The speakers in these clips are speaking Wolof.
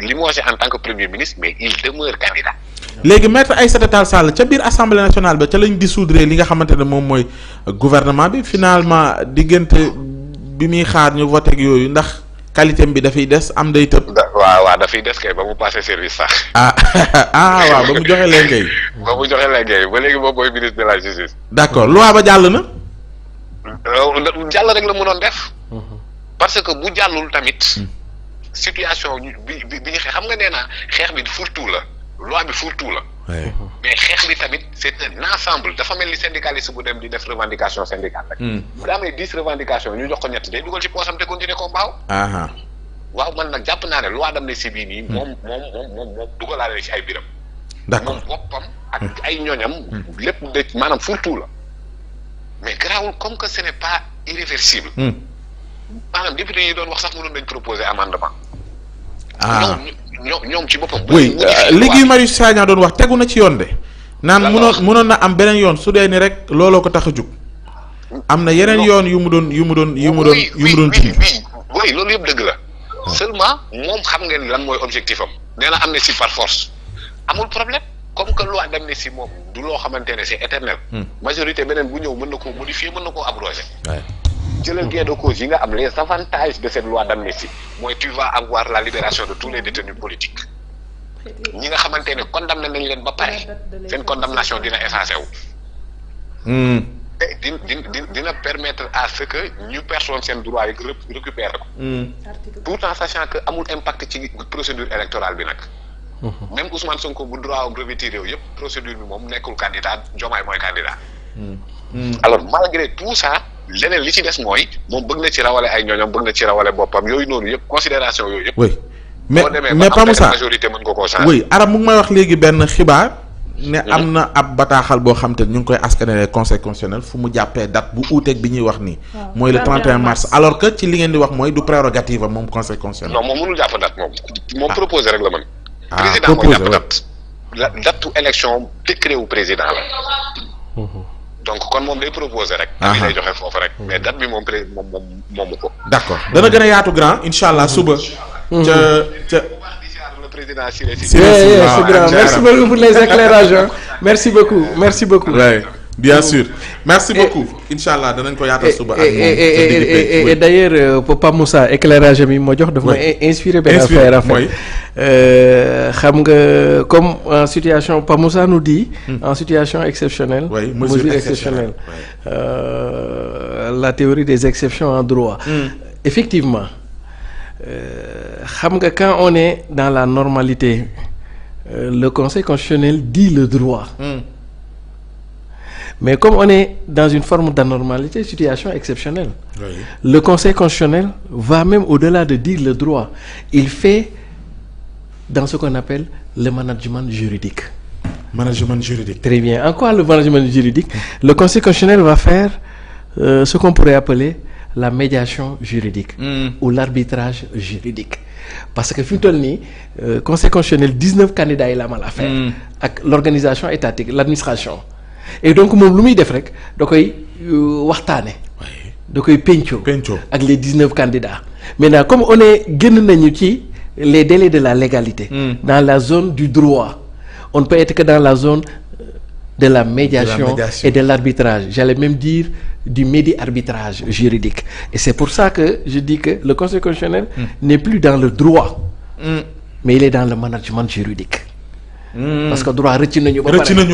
limogé en tant que premier ministre mais il demeure candidat. léegi maître Aïssata Tall Sall ca biir assemblée nationale ba ca lañ dissoudre li nga xamante ne moom mooy gouvernement bi finalement diggante bi muy xaar ñu voté ak yooyu ndax qualité bi dafay des am day tëb. waaw dafay des kay ba mu passé service sax. waaw ba mu joxe leen kay. ba mu joxe leen kay ba léegi moom mooy ministre de la justice. d'accord loi ba jàll na. jàll rek la mënoon def. parce que bu jàllul tamit. situation bi ñu xam nga nee naa xeex bi fourre-tout la loi bi fourre-tout la. mais xeex bi tamit c'est un ensemble dafa mel ni syndicaliste bu dem di def revendication syndicale rek. bu amee 10 revendications ñu jox ko ñett day dugal ci poosam te continuer ko mbaaw. waaw man nag jàpp naa ne loi d'amnistie bii nii. moom dugalaale ci ay biram. d'accord moom boppam ak ay ñoñam. lépp de maanaam fourre-tout la mais garaawul comme que ce n'est pas irréversible. maanaam député yi doon wax sax mënoon nañ proposer amendement. ñoom ci boppam. oui léegi Marius Sagna doon wax tegu na ci yoon de. naan mënoon na am beneen yoon su dee ni rek looloo ko tax a jug. am na yeneen yoon yu mu doon ci. oui loolu yëpp dëgg la. seulement moom xam ngeen lan mooy objectif am. nee na amnistie par force. amul problème comme que loi d'amnistie moom du loo xamante ne c'est éternel. majorité beneen bu ñëw mën na koo modifier mën na koo abroger. jëlal gain de cause yi nga am les avantages de cette loi d'amnistie mooy tu vas avoir la libération de tous les détenus politiques ñi nga xamante ne condamné nañ leen ba pare seen condamnation dina effacé wu. dina permettre à ce que ñu personne seen droit yi récupérer ko. tout en sachant que amul impact ci procédure électorale bi nag. même Ousmane Sonko bu droit am retiré yow yëpp procédure bi moom nekkul candidat Diomaye mooy candidat. alors malgré tout ça. leneen li ci des mooy moom bëgg na ci rawale ay ñooñam bëgg na ci rawale boppam yooyu noonu yëpp considération yooyu yëpp. oui mais Pa Moussa majorité mën nga koo changer. oui Arame mu ngi may wax léegi benn xibaar. ne am na ab bataaxal boo xam te ñu ngi koy askanale conseil constitutionnel fu mu jàppee date bu uuteeg bi ñuy wax nii. mooy le 31 mars alors que ci li ngeen di wax mooy du prérogative am moom conseil constitutionnel. non moom mënul jàpp date moom proposé rek la mën. président mooy jàpp date. date élection décret wu président la. donc kon moom day proposer rek. bi day joxe foofu rek. mais date bi moom moomu ko. d'accord dana gën a yaatu grand incha allah suba. ca le président Siré c'est grand merci beaucoup pour les éclairages merci beaucoup. oui bien sûr merci beaucoup incha allah danañ ko yaatal suba. et d'ailleurs Pa Moussa éclairage mi moo jox dafa ma inspiré benn affaire en fait. xam nga comme en situation Pa Moussa nous dit. en situation exceptionnelle. mesure exceptionnelle. La théorie des exceptions en droit. Effectivement xam nga quand on est dans la normalité le Conseil constitutionnel dit le droit. Mais comme on est dans une forme d'anormalité, situation exceptionnelle, le Conseil constitutionnel va même au-delà de dire le droit. Il fait dans ce qu'on appelle le management juridique. Management juridique. Très bien. En quoi le management juridique? Le Conseil constitutionnel va faire ce qu'on pourrait appeler la médiation juridique ou l'arbitrage juridique. Parce que fi mu toll nii Conseil constitutionnel 19 candidats yi la amal affaire ak l'organisation étatique, l'administration. Et donc moom lu muy def rek da koy waxtaane da koy penco ak les 19 candidats. Maintenant comme on est génn nañu ci les délais de la légalité dans la zone du droit, on ne peut être que dans la zone de la médiation et de l'arbitrage, j'allais même dire du médi-arbitrage juridique. Et c'est pour ça que je dis que le Conseil constitutionnel n'est plus dans le droit mais il est dans le management juridique. Parce que droit rëcc nañu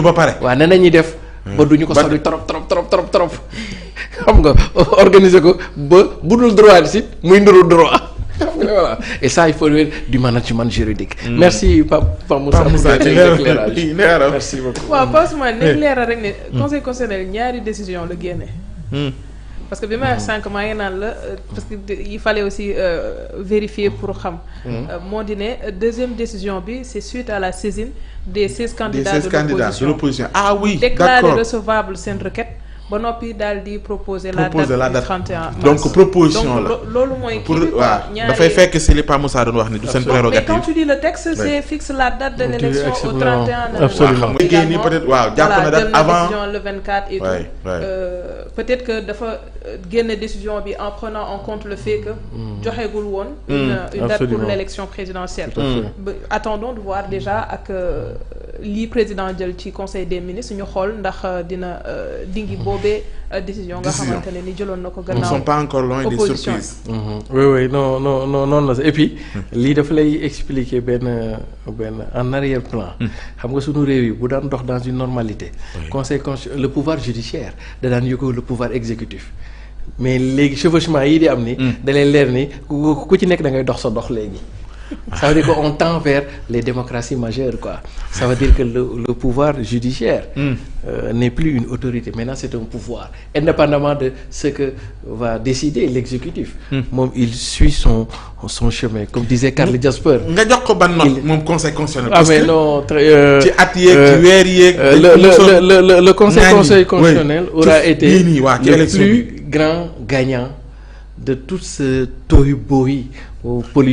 ba pare waaw nee nañuy def ba duñu ko sori trop xam nga organiser ko ba budul droit si muy nduru droit. Voilà. Et ça il faut du management juridique. Merci Pa Moussa merci beaucoup. waaw Passeman nañ leeral rek ne Conseil constitutionnel ñaari décision la génne. parce que bi ma wax sànq maa ngi naan la parce que il fallait aussi vérifier pour xam. moo di ne deuxième décision bi c'est suite à la saisine des 16 candidats de l'opposition. Ah oui, d'accord. déclaré recevable seen requête ba noppi daal di proposer la date du 31 mars. donc proposition la loolu mooy pour waaw dafay fekk si li Pa Moussa doon wax ni du seen prérogative. mais quand tu dis le texte c'est fixe la date de l'élection au 31. absolument liggéey nii peut-être waaw jàpp na date avant décision le 24 et tout. Peut-être que dafa génne décision bi en prenant en compte le fait que joxeegul woon une date pour l'élection présidentielle. Attendons de voir déjà ak lii président jël ci conseil des ministres ñu xool ndax dina dingi boobee décision nga xamante ne ni jëloon na ko gannaaw. Nous ne sommes pas encore loin des surprises. oui non noonu la et puis lii dafa lay expliquer benn en arrière-plan. xam nga sunu réew yi bu daan dox dans une normalité. conseil le pouvoir judiciaire da daan yëgoo le pouvoir exécutif. mais léegi chevauchement yi di am ni da lay leer ni ku ci nekk da ngay dox sa dox léegi. ça veut dire qu'on tend vers les démocraties majeures quoi. Ça veut dire que le pouvoir judiciaire n'est plus une autorité. Maintenant c'est un pouvoir indépendamment de ce que va décider l'exécutif. Moom il suit son chemin comme disait Karl Jasper. nga jox ko ban note moom conseil constitutionnel. Ah mais non ci at yeeg ci weer yeeg. le conseil constitutionnel aura été le plus grand gagnant de tout ce tohu-bohu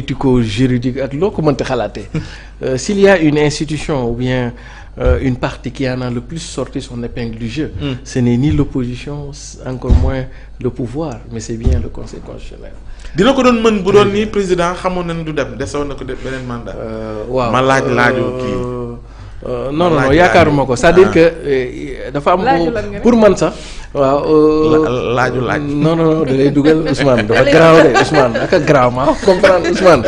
politico-juridique ak loo ko mënti xalaatee. S'il y a une institution ou bien une partie qui en a le plus sorti son épingle du jeu, ce n'est ni l'opposition encore moins le pouvoir mais c'est bien le conseil constitutionnel. dina ko doon mën bu doon ni président xamoon na ne du dem desoon na ko def beneen mandat. waaw ma laaju kii. non yaakaaruma ko c'est-à-dire que dafa am pour man sax waaw laaju non da lay dugal Ousmane dafa garaaw de Ousmane aka garaaw ma comprendre Ousmane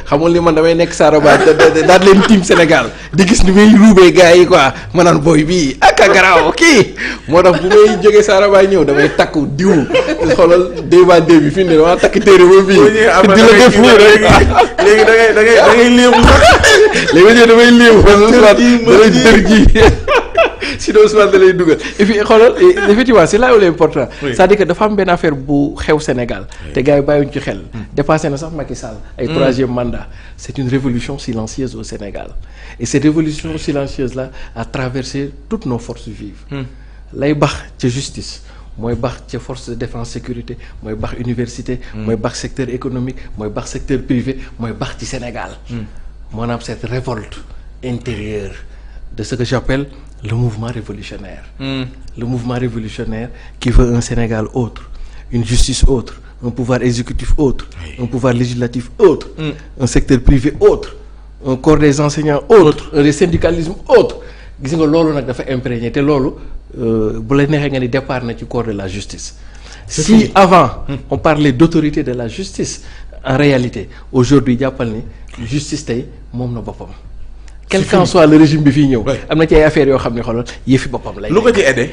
xamul ni man damay nekk Saraba daal leen team Sénégal di gis ni muy ruubee gars yi quoi ma naan booy bii aka garaaw kii moo tax bu may jógee Saraba ñëw damay takku diw xoolal débat bi fi mu ne dama takk téere ba fii di la def nii rek léegi da ngay léemu sax léegi damay léemu dalay dër ji sinon Ousmane da lay dugal et puis xoolal effectivement c'est là où l'important c'est-à-dire que dafa am benn affaire bu xew Sénégal te gars yi bàyyiwuñ ci xel dépassé na sax Macky Sall ay troisième mandat c'est une révolution silencieuse au Sénégal et cette révolution silencieuse là a traversé toutes nos forces vives lay bax ca justice mooy bax ca force de défense sécurité mooy bax université mooy bax secteur économique mooy bax secteur privé mooy bax ci Sénégal maanaam cette révolte intérieure de ce que j'appelle le mouvement révolutionnaire. Le mouvement révolutionnaire qui veut un Sénégal autre, une justice autre, un pouvoir exécutif autre, un pouvoir législatif autre, un secteur privé autre, un corps des enseignants autre, un syndicalisme autre. Gis nga loolu nag dafa imprégné te loolu bu la neexee nga ni départ na ci corps de la justice. Si avant on parlait d'autorité de la justice, en réalité aujourd'hui jàppal ni justice tey moom na boppam. Quel qu'en soit le régime bi fii ñëw. am na ci ay affaires yoo xam ne xoolal yëfi boppam lay. lu ko ci aidé.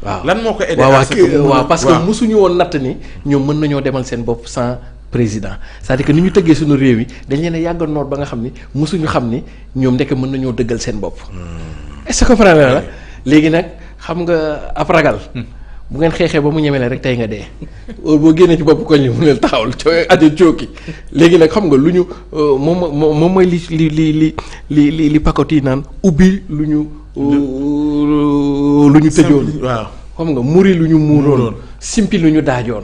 waaw lan moo ko aidé. waaw parce que mosuñu woon natt ni ñoom mën nañoo demal seen bopp sans président c'est-à-dire que ni ñu tëggee suñu réew yi dañ leen a yàgg noot ba nga xam ni mosuñu xam ni ñoom ndekk mën nañoo dëggal seen bopp. est-ce que comprendre la léegi nag xam nga ab ragal. bu ngeen xeexee ba mu ñeme la rek tey nga dee boo génnee ci bopp koñ li mu leen taxawal ajo cooki léegi nag xam nga lu ñu moom mooy li pakot yi naan ubbi lu ñu tëjoon waaw xam nga muri lu ñu muuroon simpi lu ñu daajoon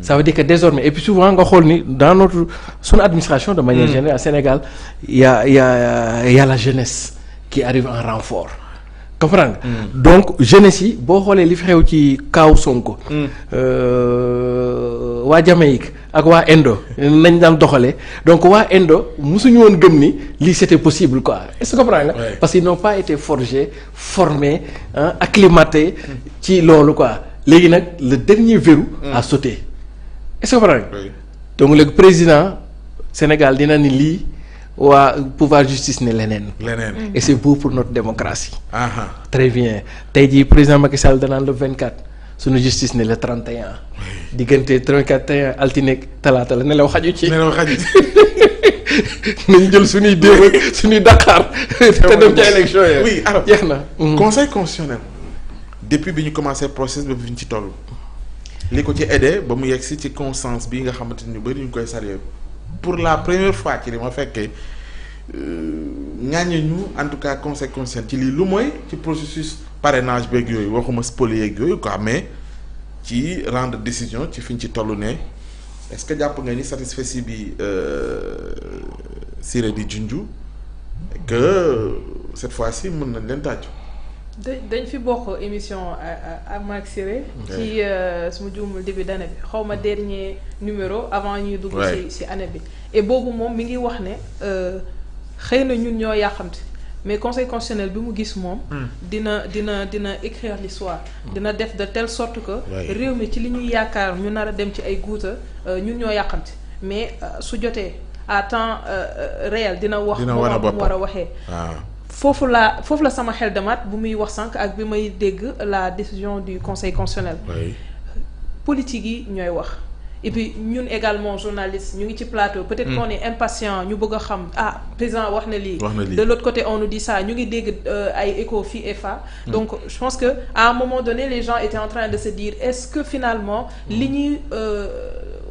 ça veut dire que désormais et puis souvent nga xool ni dans notre son administration de manière générale Sénégal y a la jeunesse qui arrive en renfort comprendre donc jeunesse yi boo xoolee li fi xew ci kaaw Sonko waa Jamaïque ak waa Indo nañ daan doxalee donc waa Indo mosuñu woon gëm ni lii c'était possible quoi est-ce que comprendre nga parce qu'ils n'ont pas été forgés formés acclimatés ci loolu quoi léegi nag le dernier verrou a sauté est-ce que comprendre nga donc le président Sénégal dina ni lii waa pouvoir justice ne leneen. Et c'est beau pour notre démocratie. Très bien tey jii président Macky Sall danaan le 24 sunu justice ne le 31. diggante 31 altine talaata la nelaw xaju ci. nañ jël suñuy démb ak suñuy Dakar. te dem ca élection yi. oui alors jeex na. conseil constitutionnel depuis bi ñu commencé process ba fi ñu ci toll. li ko ci aidé ba mu yegg si constance bi nga xamante ni ñu bëri ñu koy saluer. Pour la première fois ci li ma fekkee ñaañu ñu en tout cas conseil constitutionnel ci lii lu mooy ci processus parrainage beeg yooyu waxuma spolié yeeg yooyu quoi mais ci rendre décision ci fi ñu ci toll ne est-ce que jàpp nga ni satisfecit bi Siré di junju que cette fois-ci mën nañ leen tàccu. dañ fi bokk émission ak Marc Siré ci su ma juumul début d'année bi xaw ma dernier numéro avant ñuy dugg ci année bi et boobu moom mi ngi wax ne xëy na ñun ñoo yàqamti mais conseil constitutionnel bi mu gis moom dina écrire l'histoire dina def de telle sorte que réew mi ci li ñuy yaakaar ñu nar a dem ci ay guuta ñun ñoo yàqamti mais su jotee à temps réel dina wax moment bu mu war a waxee foofu la sama xel demaat bu muy wax sànq ak bi may dégg la décision du conseil constitutionnel politique yi ñooy wax et puis ñun également journalistes ñu ngi ci plateau peut-être qu'on est impatient ñu bëgg a xam président wax na lii de l'autre côté on nous dit ça ñu ngi dégg ay écho fii et fa donc je pense que à un moment donné les gens étaient en train de se dire est-ce que finalement li ñuy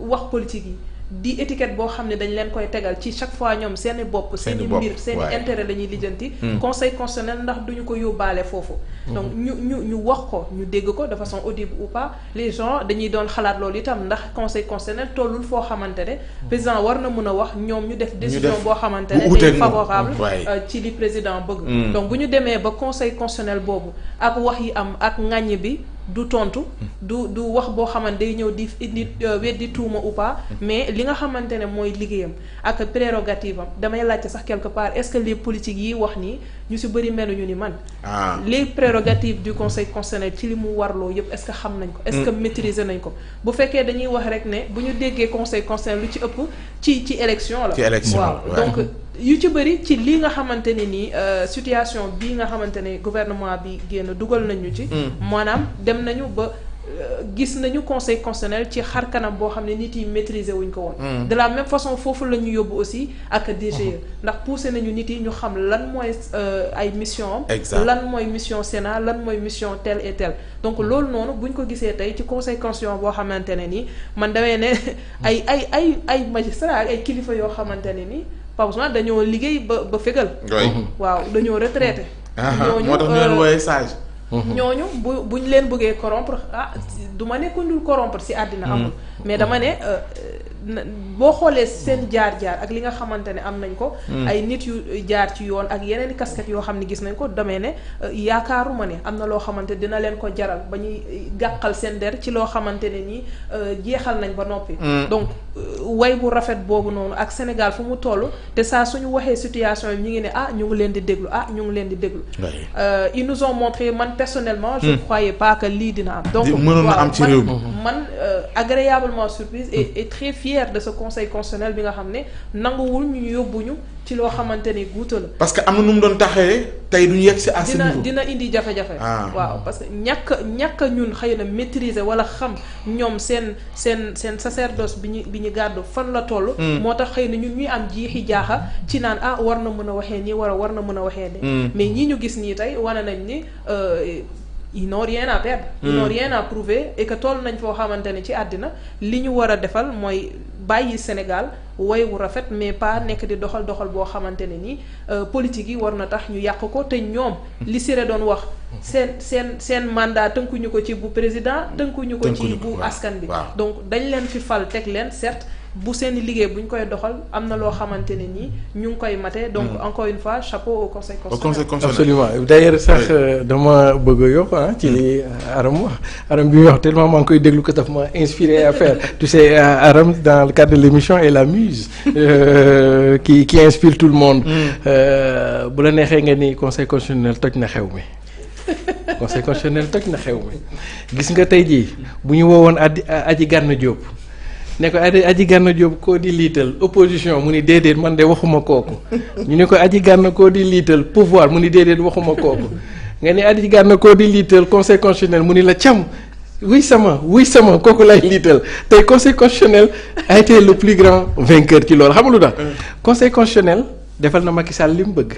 wax politique yi di étiquette boo xam ne dañ leen koy tegal ci chaque fois ñoom seeni bopp seeni mbir seeni intérêt la ñuy lijjanti conseil constitutionnel ndax duñu ko yóbbaale foofu donc ñu wax ko ñu dégg ko de façon audible ou pas les gens dañuy doon xalaat loolu itam ndax conseil constitutionnel tollul foo xamante ne président war na mën a wax ñoom ñu def décision boo xamante ne day favorable ci li président bëgg donc bu ñu demee ba conseil constitutionnel boobu ak wax yi am ak ŋàññ bi du tontu du wax boo xamante day ñëw di indi weddi tuuma ou pas mais li nga xamante ne mooy liggéeyam ak prérogative am damay laajte sax quelque part est-ce que les politiques yi wax nii ñu ci bëri meluñu ni man les prérogatives du conseil constitutionnel ci li mu warloo yëpp est-ce que xam nañ ko est-ce que maîtriser nañ ko bu fekkee dañuy wax rek ne bu ñu déggee conseil constitutionnel lu ci ëpp ci élection la waaw donc yu ci bëri ci lii nga xamante ne nii situation bii nga xamante ne gouvernement bi génn dugal nañu ci maanaam dem nañu ba gis nañu conseil constitutionnel ci xar kanam boo xam ne nit yi maîtriser wuñ ko woon de la même façon foofu la ñu yóbbu aussi ak DGE ndax poussé nañu nit yi ñu xam lan mooy ay mission am lan mooy mission Sénat lan mooy mission tel et tel donc loolu noonu buñ ko gisee tey ci conseil constitutionnel boo xamante ne nii man damay ne ay magistrat ak ay kilifa yoo xamante ne nii Ousmane dañoo liggéey ba fégal waaw dañoo retraité ñooñu moo tax ñu leen wooyee sage ñooñu buñ leen bëggee corrompre du ma ne ku ñu corrompre ci àddina amul mais dama ne boo xoolee seen jaar-jaar ak li nga xamante ne am nañ ko ay nit yu jaar ci yoon ak yeneen casquette yoo xam ne gis nañ ko damay ne yaakaaruma ne am na loo xamante dina leen ko jaral ba ñuy gàqal seen der ci loo xamante ne nii jeexal nañ ba noppi donc way bu rafet boobu noonu ak Sénégal fu mu toll te saa suñu waxee situation yi ñu ngi ne ñu ngi leen di déglu ñu ngi leen di déglu ils nous ont montré man personnellement je croyais pas que lii dina am donc mënoon na am ci réew mi man agréablement surprise et très fier de ce conseil constitutionnel bi nga xam ne nanguwul ñu yóbbuñu ci loo xamante ni guuta la parce que am na nu mu doon taxee tey duñu yegg si à ce niveau dina indi jafe-jafe waaw parce que ñàkk ñun xëy na maîtriser wala xam ñoom seen sacerdoce bi ñu gàddu fan la toll moo tax xëy na ñun ñuy am jiixi jaaxa ci naan war na mën a waxee nii war na mën a waxee nii mais ñii ñu gis nii tey wane nañ ni ils n'ont rien à perdre ils n'ont rien à prouver et que toll nañ foo xamante ne ci àddina li ñu war a defal mooy bàyyi Sénégal woy wu rafet mais pas nekk di doxal boo xamante ne nii politique yi war na tax ñu yàq ko te ñoom li Siré doon wax seen mandat tënkuñu ko ci bu président tënkuñu ko ci bu askan bi donc dañ leen fi fal teg leen certes bu seeni liggéey bu ñu koy doxal am na loo xamante ne nii ñu ngi koy mate donc encore une fois chapeau au conseil constitutionnel. Absolument d'ailleurs sax dama bëgg a yokk ci li Aram wax Aram bi muy wax tellement maa ngi koy déglu ko daf ma inspiré à faire tu sais Aram dans le cadre de l'émission est la muse qui inspire tout le monde bu la neexee nga ni conseil constitutionnel toj na xew mi conseil constitutionnel toj na xew mi gis nga tey jii bu ñu woowoon Aji Gana Diop ne ko Aji Gana Diop koo di liital opposition mu ni déedéet man de waxuma kooku ñu ne ko Aji Gana koo di liital pouvoir mu ni déedéet waxuma kooku nga ni Aji Gana koo di liital conseil constitutionnel mu ni la cam wuy sama kooku lay liital tey conseil constitutionnel a été le plus grand vainqueur ci loolu xam nga lu tax conseil constitutionnel defal na Macky Sall li mu bëgg